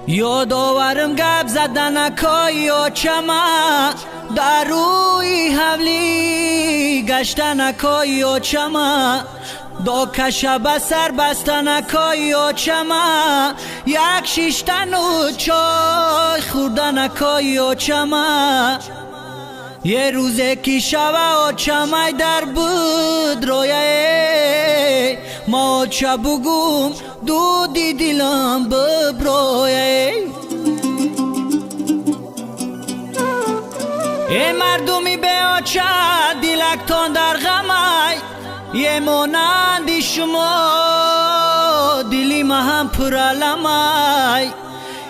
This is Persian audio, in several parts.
یادآورم گپ زدنکای آچما در روی حولی گشتنکای آچما دا کشب سر بستنکای آچما یک شیشتن و چای خوردنکای آچما یه روزه که شب آچمای در بود رویه ما آچه بگم دودی دلم ببرویه ای مردمی به آچه دلکتان در غمای یه مانندی شما دلی ما هم پرالمای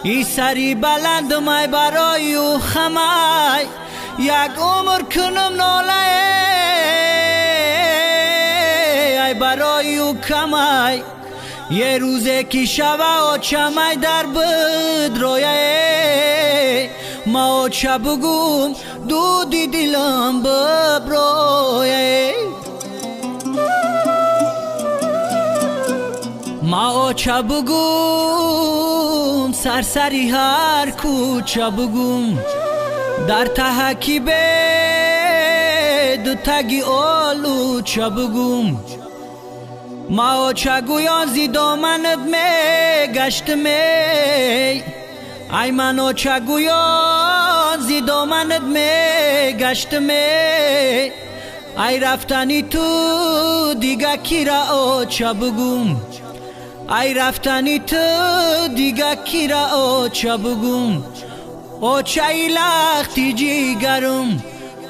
ای سری بلند مای برای او خمای یک عمر کنم ناله ای برای او کمای یه روزه که شب آچمای در بود رویه ما آچه بگم دودی دلم ببرویه ما آچه بگم سرسری هر کوچه بگم در تحکی به دو تگی آلو چه بگم ما آچه گویان زی دامنت می گشت می ای من آچه گویان زی دامنت می گشت می ای رفتنی تو دیگه کی را آچه بگم ای رفتنی تو دیگه کی را آچه بگم آچه ای لختی جیگرم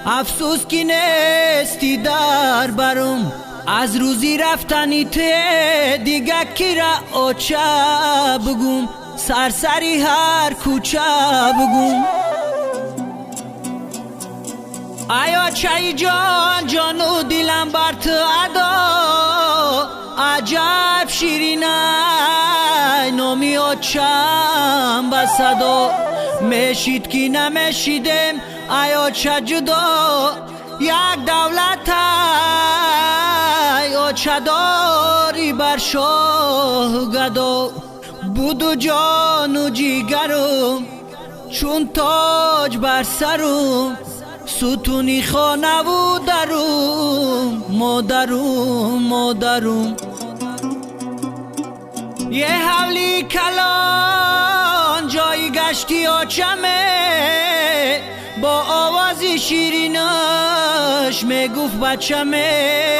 افسوس کی نیستی در برم از روزی رفتنی تو دیگه کی را آچه بگم سرسری هر کوچه بگم ای آچه ای جان جانو دلم بر تو ادا عجب شیرینه نامی آچم بسدا میشید کی نمیشیدم ای آچه جدا یک دولت ای آچه داری بر شاه گدا بودو جان و جیگرم چون تاج بر سرم ستونی خانه و درم مادرم یه حولی کلان جایی گشتی آچمه با آوازی شیرینش میگفت بچمه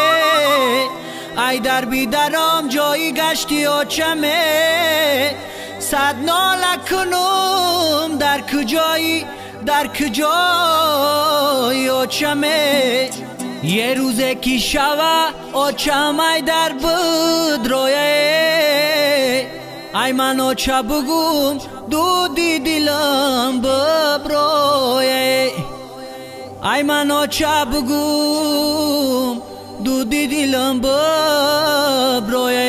ای در بیدرم جایی گشتی آچمه صد ناله کنم در کجایی آچمه یه روزه که شوه آچمای در بود رویه ای من آچه بگم دودی دلم ببرویه ای من آچه بگم دودی دلم ببرویه